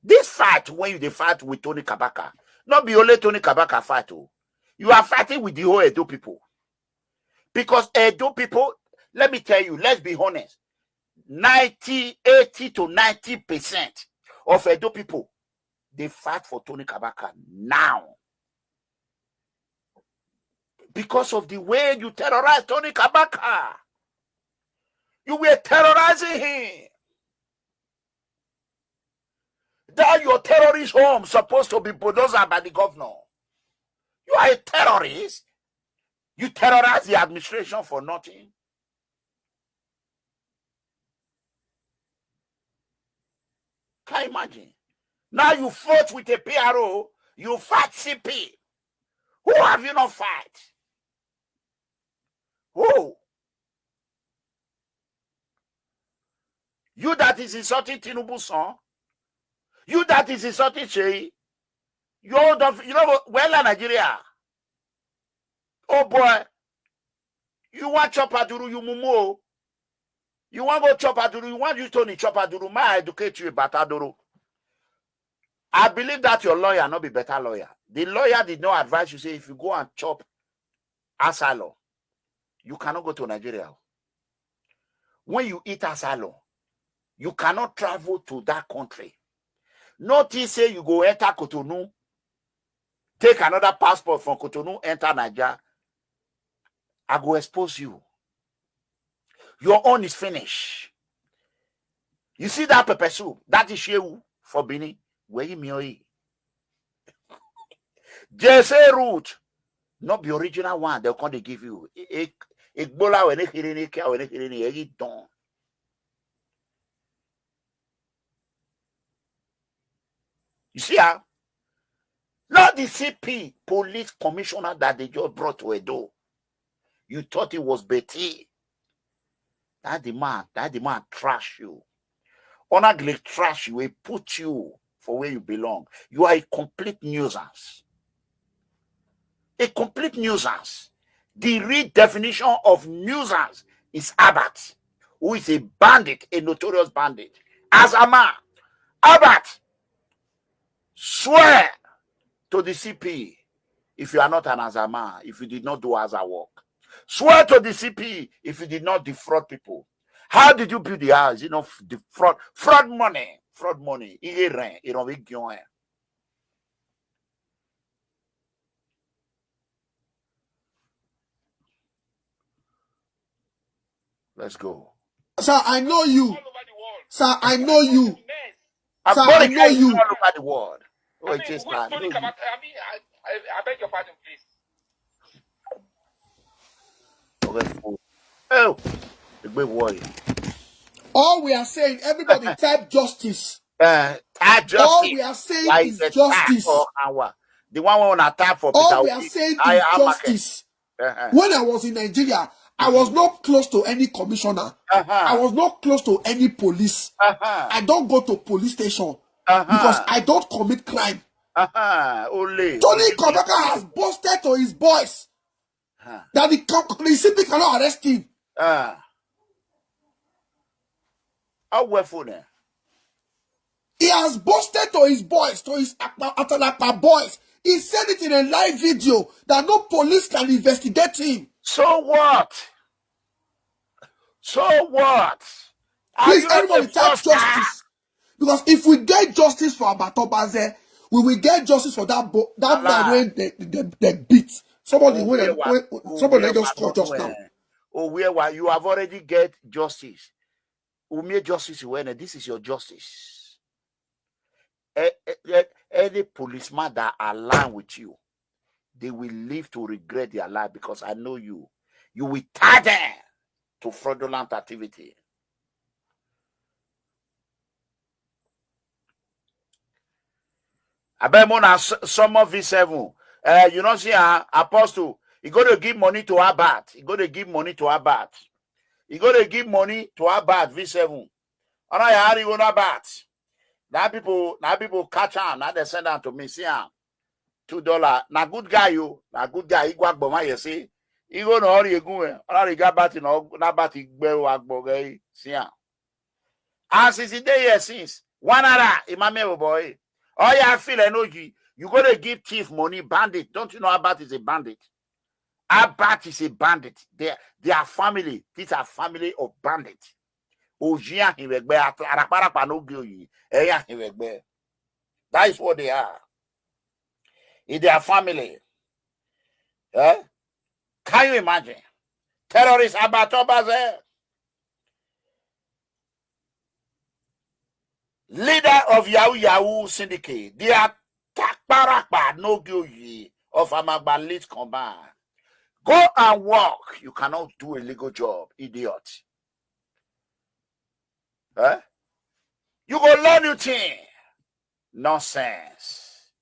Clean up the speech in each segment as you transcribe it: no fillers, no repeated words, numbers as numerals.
This fight, when you fight with Tony Kabaka, not be only Tony Kabaka fight. Oh. You are fighting with the whole Edo people. Because Edo people, let me tell you, let's be honest, 80 to 90% of Edo people, they fight for Tony Kabaka now. Because of the way you terrorize Tony Kabaka. You were terrorizing him. That your terrorist home supposed to be bulldozed by the governor. You are a terrorist. You terrorize the administration for nothing. Can you imagine? Now you fought with a PRO, you fight CP. Who have you not fight? Who? You that is insulting Tinubu's son? You that is insulting Shei? You know, well, Nigeria. Oh boy. You want Chopaduru, you mumu. You want go Chopaduru, you want you Tony Chopaduru. May I educate you about Aduru? I believe that your lawyer not be better lawyer. The lawyer did not advise you, say, if you go and chop asalo, you cannot go to Nigeria. When you eat asalo, you cannot travel to that country. Notice say you go enter Cotonou, take another passport from Cotonou, enter Nigeria. I go expose you. Your own is finished. You see that pepper soup? That is you for Bini. Where you me? Jesse root, not the original one. They'll come to give you. Bola when they don't. You see how? Not the CP police commissioner that they just brought to Edo. You thought it was Betty. That the man trash you. Honestly trash you. He put you for where you belong. You are a complete nuisance. A complete nuisance. The real definition of nuisance is Abbott, who is a bandit, a notorious bandit. As a man, Abbott, swear to the CP if you are not an Azama, if you did not do Aza work. Swear to the CP if you did not defraud people. How did you build the house? You know, the fraud money. Fraud money. Let's go. Sir, I know you. Sir, I know you. Sir, I know you. All over the world. Oh, I beg your pardon, please. Oh, the big warrior. All we are saying, everybody type justice. Type justice. All we are saying is justice. The one on attack for all we are saying is justice. When I was in Nigeria, I was not close to any commissioner. I was not close to any police. I don't go to police station because I don't commit crime. Only Tony Kabaka has boasted to his boys that the CP cannot arrest him. He has boasted to his boys, to his Atalapa boys. He said it in a live video that no police can investigate him. So what? So what? Please, everybody type justice. Because if we get justice for Obazee, we will get justice for that man when they beat. Somebody just called just now. Oh, where you have already get justice. Who made justice when this is your justice. Any policeman that align with you, they will live to regret their life because I know you. You will tie them to fraudulent activity. I bet more than some of V7. You know, see, Apostle, he got to give money to Abbat. He got to give money to Abbat. He got to give money to Abbat V7. And I had you on Abbat. Now people catch on. Now they send them to me. See, $2. Now good guy, you. Now good guy. He go back, but you see, he go no hurry go. And he got back in. Na back he go back, see. As is the day since One other, Imame boy. Oh yeah, I feel energy. You gonna give thief money, bandit. Don't you know Abat is a bandit? Abat is a bandit. They are family. These are family of bandits. That is what they are. In their family. Eh? Can you imagine? Terrorists Abat Obazee. Leader of Yahoo syndicate. They are Takbarapa no Gyoyi of Amagbalit combined. Go and work. You cannot do a legal job, idiot. Huh? You go learn new thing. Nonsense.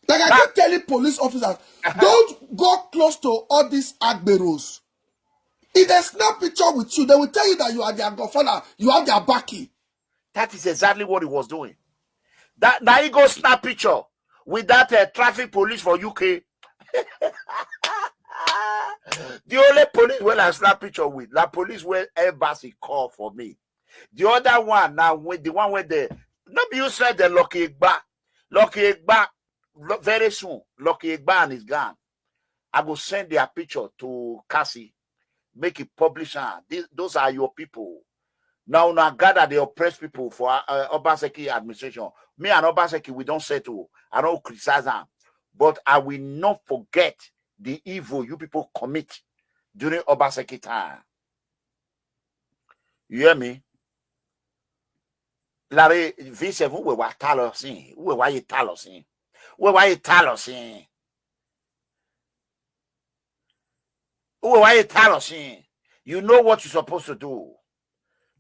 Like I keep telling police officers, don't go close to all these agberos. If they snap picture with you, they will tell you that you are their godfather, you have their backing. That is exactly what he was doing. Now he go snap picture with that traffic police for UK. The only police where I snap picture with, that police where embassy call for me. The other one now, with the one where the nobody you said the Lucky Igba, very soon, Lucky Igba and his gun. I go send their picture to Cassie, make it publish. Those are your people. Now gather the oppressed people for Obazee administration. Me and Obazee, we don't settle. I don't criticize them, but I will not forget the evil you people commit during Obazee time. You hear me? Larry V7 we were talos. We were talos. We were talos. We were talos. You know what you're supposed to do.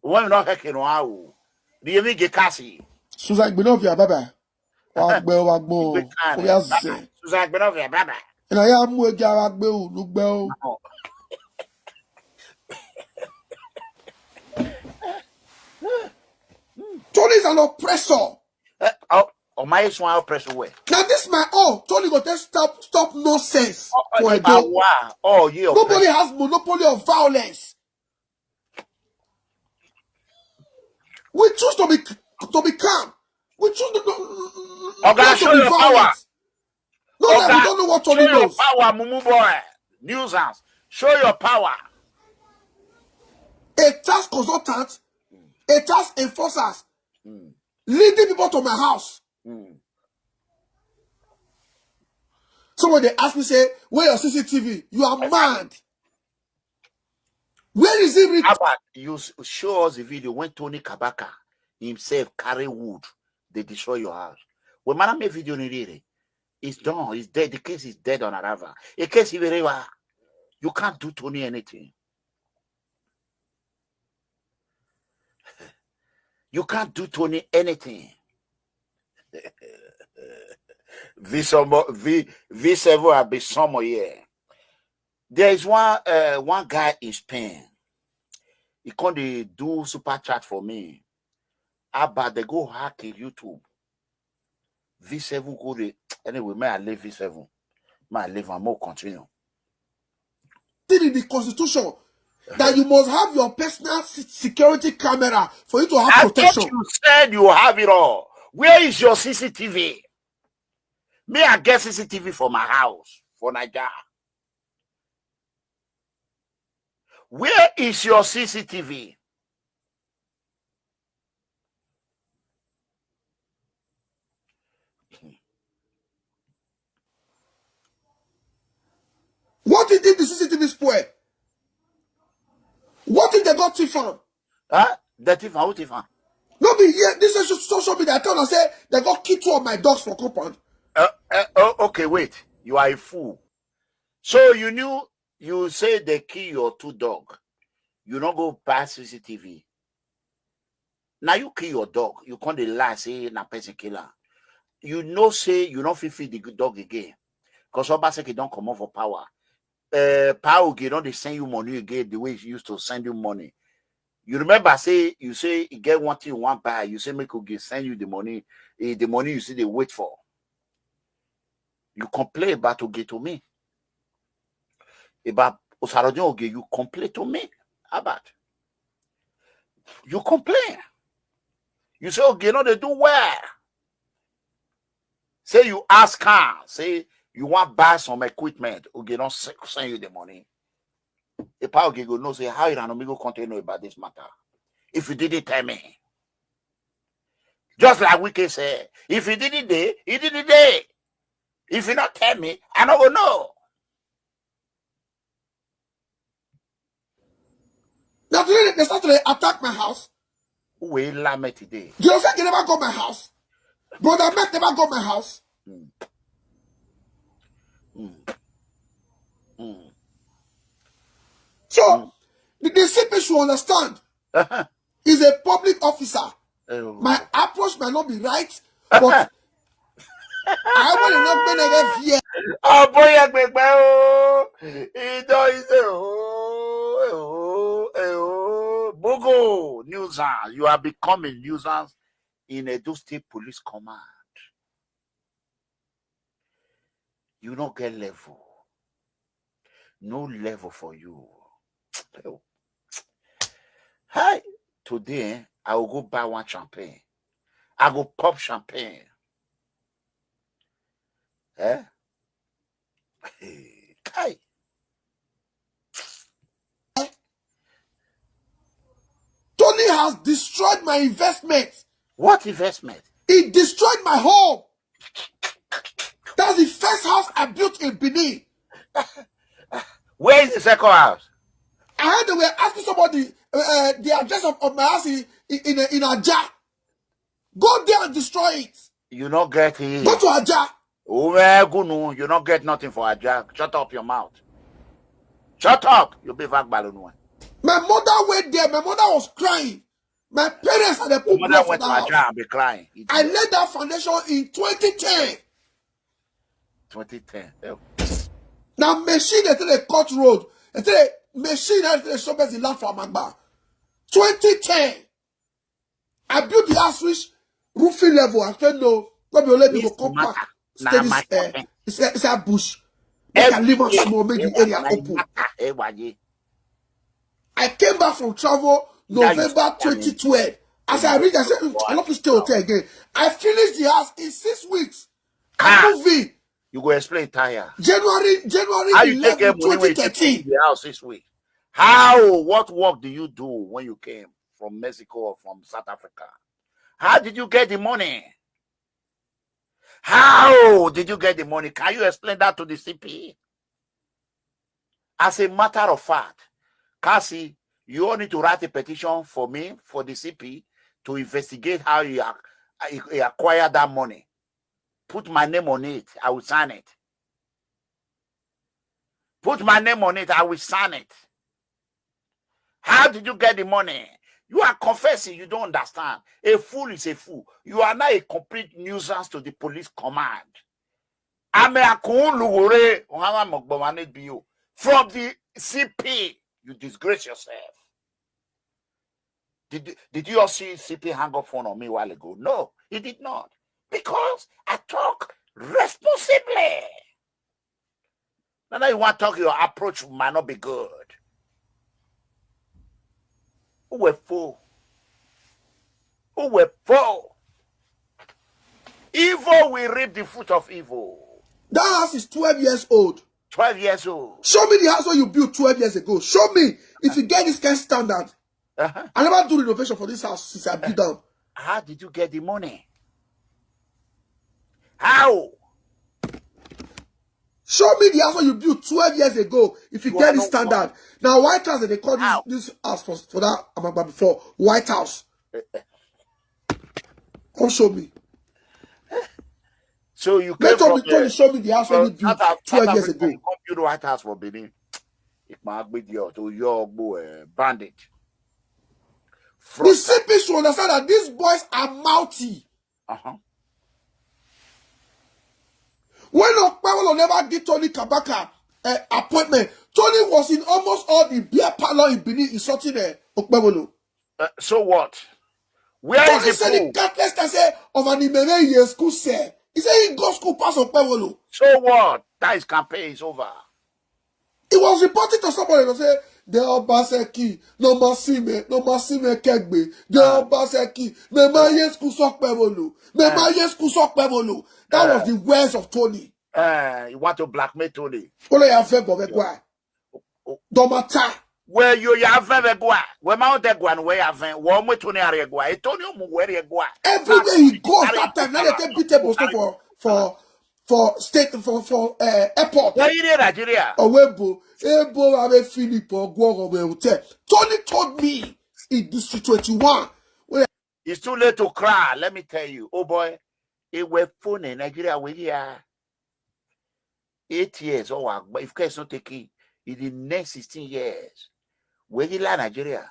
When not hacking wow. Do you mean get Cassie? Susan Benovia, Baba. Wagbo. Susan Benovia, Baba. And I am with Jaragbo, look bell. Tony is an oppressor. My oppressor way. Now this my Tony go just stop nonsense for a day. Yeah. Nobody has monopoly of violence. We choose to be calm. We choose to be violent. No, we don't know what Tony knows. Show your power, Mumu boy. Nuisance. Show your power. A task consultant, a task enforcers, leading people to my house. Someone they ask me, say, where your CCTV? You are mad. Where is it? You show us the video when Tony Kabaka himself carry wood, they destroy your house. When man make video ni it's done, it's dead. The case is dead on arrival. A case you can't do Tony anything. You can't do Tony anything. V7 have been some year. There is one guy in Spain. He can't do super chat for me. But they go hack YouTube. V7 go the anyway. May I leave V7? May I leave and more continue. In the constitution that you must have your personal security camera for you to have protection. You said you have it all. Where is your CCTV? May I get CCTV for my house for Nigeria? Where is your CCTV? What did the CCTV spoil? What did they got Tiffan? The Tiffan, who Tiffan? No, be here. This is social media. I tell and say they got key 2 of my dogs for compound. Okay, wait. You are a fool. So you say they kill your 2 dogs. You don't go past CCTV. Now you kill your dog. You can't lie, say na person killer. You know, say you don't feed the good dog again. Because Obazee don't come off for power. Power don't they send you money again the way he used to send you money. You remember, you say you get one thing you want buy. You say make you send you the money you see they wait for. You complain about to get to me. About Osarajon you complain to me about. You complain. You say, okay, no, they do well. Say you ask her, say you want to buy some equipment, okay, don't send you the money. The power go no say how Eranomigho can't know about this matter. If you didn't tell me. Just like we can say, if he did it day, he did it day. If you not tell me, I don't go know. Now today they start to attack my house. Who will lame today? Joseph never got my house. Brother Matt never got my house. So the CP should understand. He's a public officer. My approach might not be right, but I want to not be here. Oh boy, Bogo nuisance. You are becoming nuisance in a Edo State Police Command. You don't get level. No level for you. Hi, today I will go buy one champagne. I go pop champagne. Eh? Hi. Tony has destroyed my investment. What investment? He destroyed my home. That's the first house I built in Benin. Where is the second house? I heard they were asking somebody the address of my house in Aja. Go there and destroy it. You not get it. Go to Aja. Oh, you not get nothing for Aja. Shut up your mouth. Shut up. You'll be back balloon. My mother went there. My mother was crying. My parents had a put blood for the house. And be crying. I laid that foundation in 2010. 2010. Now machine they the cut road. They machine they shop the land for Amagba. 2010. I built the house which roofing level. I said no. Let me go come back. It's a bush. They can live on small, make the area open. I came back from travel November 2012. As I read, I said, I love to stay hotel again. I finished the house in 6 weeks. I moved in. You go explain tire. January 11, 2013. The house 6 weeks. How? What work do you do when you came from Mexico or from South Africa? How did you get the money? How did you get the money? Can you explain that to the CP? As a matter of fact, Cassie, you all need to write a petition for me, for the CP, to investigate how you acquired that money. Put my name on it. I will sign it. Put my name on it. I will sign it. How did you get the money? You are confessing. You don't understand. A fool is a fool. You are not a complete nuisance to the police command. From the CP, you disgrace yourself. Did you all see CP hang up phone on me a while ago? No, he did not. Because I talk responsibly. Now you want to talk, your approach might not be good. Who were fool? Who were fool? Evil will reap the fruit of evil. That house is 12 years old. 12 years old. Show me the house where you built 12 years ago. Show me if you get this kind of standard. I never do renovation for this house since I built down. How did you get the money? How? Show me the house where you built 12 years ago if you get this standard. Now, White House, they call this house for that Amagba before. White House. Come show me. So you came from the show me the house when you built 12 years ago. You build the White House for Benin. It might be your bandit. The CP should understand that these boys are mouthy. When Okpewolo never did Tony Kabaka appointment, Tony was in almost all the beer parlor in Benin insulting Okpewolo. So what? Where Tony is the said the countless can say of an Imere school say. He said he got school pass Okpewolo. So what? That his campaign is over. He was reporting to somebody to say the Obazee, no masime kegbe, the Obazee, me ma yes kusok pevolu, me ma yes kusok pevolu. That was the words of Tony. You want to blackmail Tony? Ole ya fe bovegwa. Domata. Where you have a gua, where Mount Eguan, where you have one with Tony Aregua, a Tony where you go. Everywhere he goes that time, now they take beatable for state for airport. Where you in Nigeria? Ebo have Philip or Guogo hotel. Tony told me in District 21. It's too late to cry. Let me tell you, oh boy, it were phone in Nigeria. We here 8 years. Oh, but if case not taking in the next 16 years, where you like Nigeria?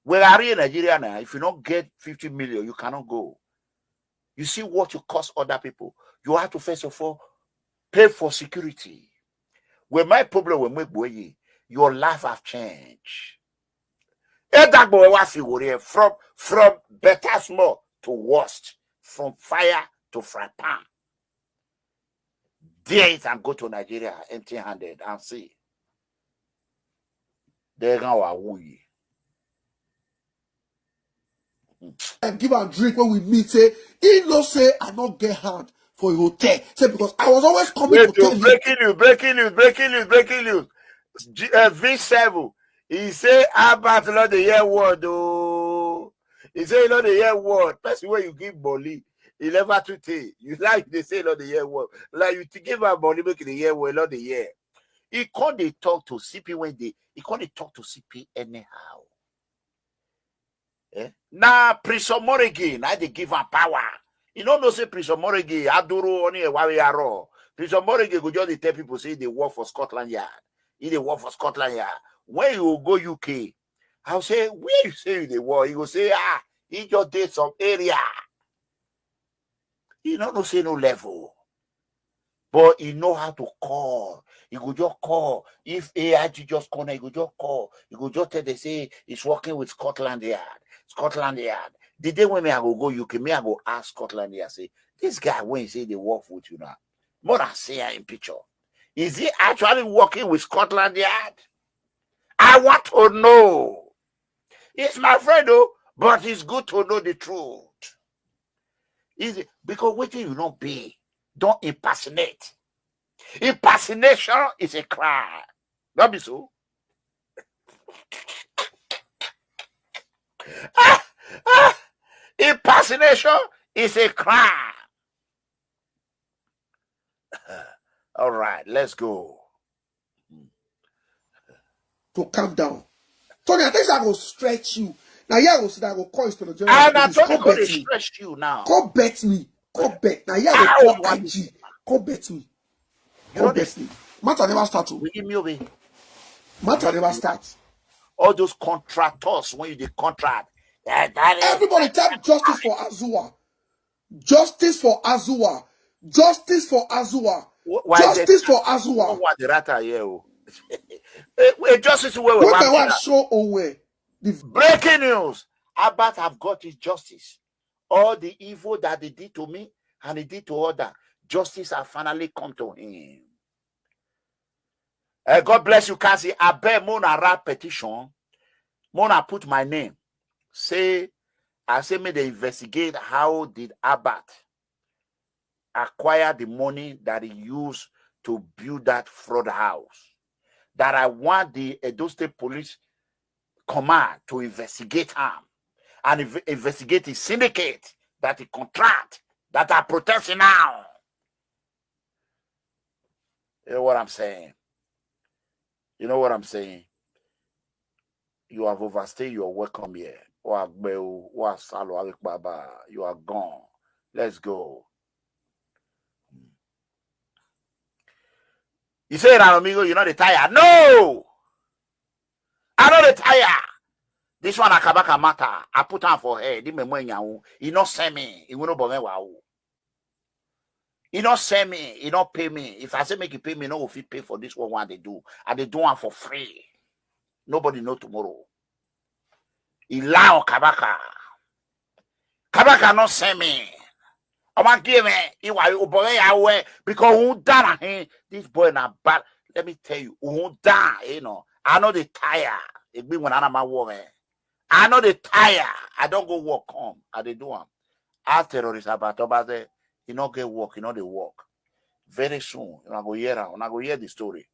Where are you in Nigeria now? If you don't get 50 million, you cannot go. You see what you cost other people. You have to first of all pay for security. When my problem will make boy, your life have changed. From better small to worst, from fire to fry pan. Dare it and go to Nigeria empty-handed and see. They're going and give and drink when we meet. Say he no say I not get hand for a hotel. Say because I was always coming to tell you. Breaking news. V7. He say Albert not the year word. Oh, he say not the year word. That's where you give Bolly. He never to take. You like they say not the year word. Like you to give a Bolly make the year word, not the year. He can't they talk to CP when he can't they talk to CP anyhow. Now, Prison Morigi, now they give him power. You don't know, say Prison Morigi, Aduro, only a warrior. Prison Morigi go just tell people, say they work for Scotland Yard. They work for Scotland Yard. When you go UK, I'll say, where you say they work? You go say, he just did some area. He don't know, say no level. But he know how to call. He go just call. If AIG just call, he go just call. He go just tell they say he's working with Scotland Yard. Scotland Yard. The day when I go UK, me I go ask Scotland Yard, say, this guy when he say they work with you now, more than say in picture. Is he actually working with Scotland Yard? I want to know. He's my friend though, but it's good to know the truth. Is it because what you don't be, don't impersonate. Impersonation is a crime. Not be so. Impersonation is a crime. All right, let's go. To calm down. Tony, I think I will stretch you. Now, yeah, I will say that I will call Inspector General. And I told you to stretch you now. Come bet me. Come bet. Now, yeah, I will call IG. Come bet me. Come bet me. Matter never start to. Give me away. Matter never start. All those contractors, when you the contract. Everybody type justice for Azua. Justice for Azua. Justice for Azua. Justice for Azua. What the rata here? Justice where we want to show away. Breaking news. Abbott have got his justice. All the evil that they did to me and he did to others, justice has finally come to him. God bless you, Kasi. I bear Mona write petition. Mona put my name. I say me they investigate how did Abbott acquire the money that he used to build that fraud house. That I want the Edo State Police Command to investigate him and investigate his syndicate that he contract that are protesting now. You know what I'm saying? You know what I'm saying? You have overstayed your welcome here. You are gone. Let's go. You say, Eranomigho, you're not tired. No! I'm not tired. This one, a Kabaka matter. I put on for her. He not send me. He will not bother wow. He not send me. He not pay me. If I say make you pay me, no, if you pay for this one, what they do. And they do one for free. Nobody know tomorrow. He lie on Kabaka. Kabaka not send me. I want to give me. He was because who done him? This boy not bad. Let me tell you, who done, you know. I know they tire. It be when I'm a woman. I know they tire. I don't go work home. I they do them. Ask terrorists about Obazee. You not get work. You know they work. Very soon, you know, I go hear the story.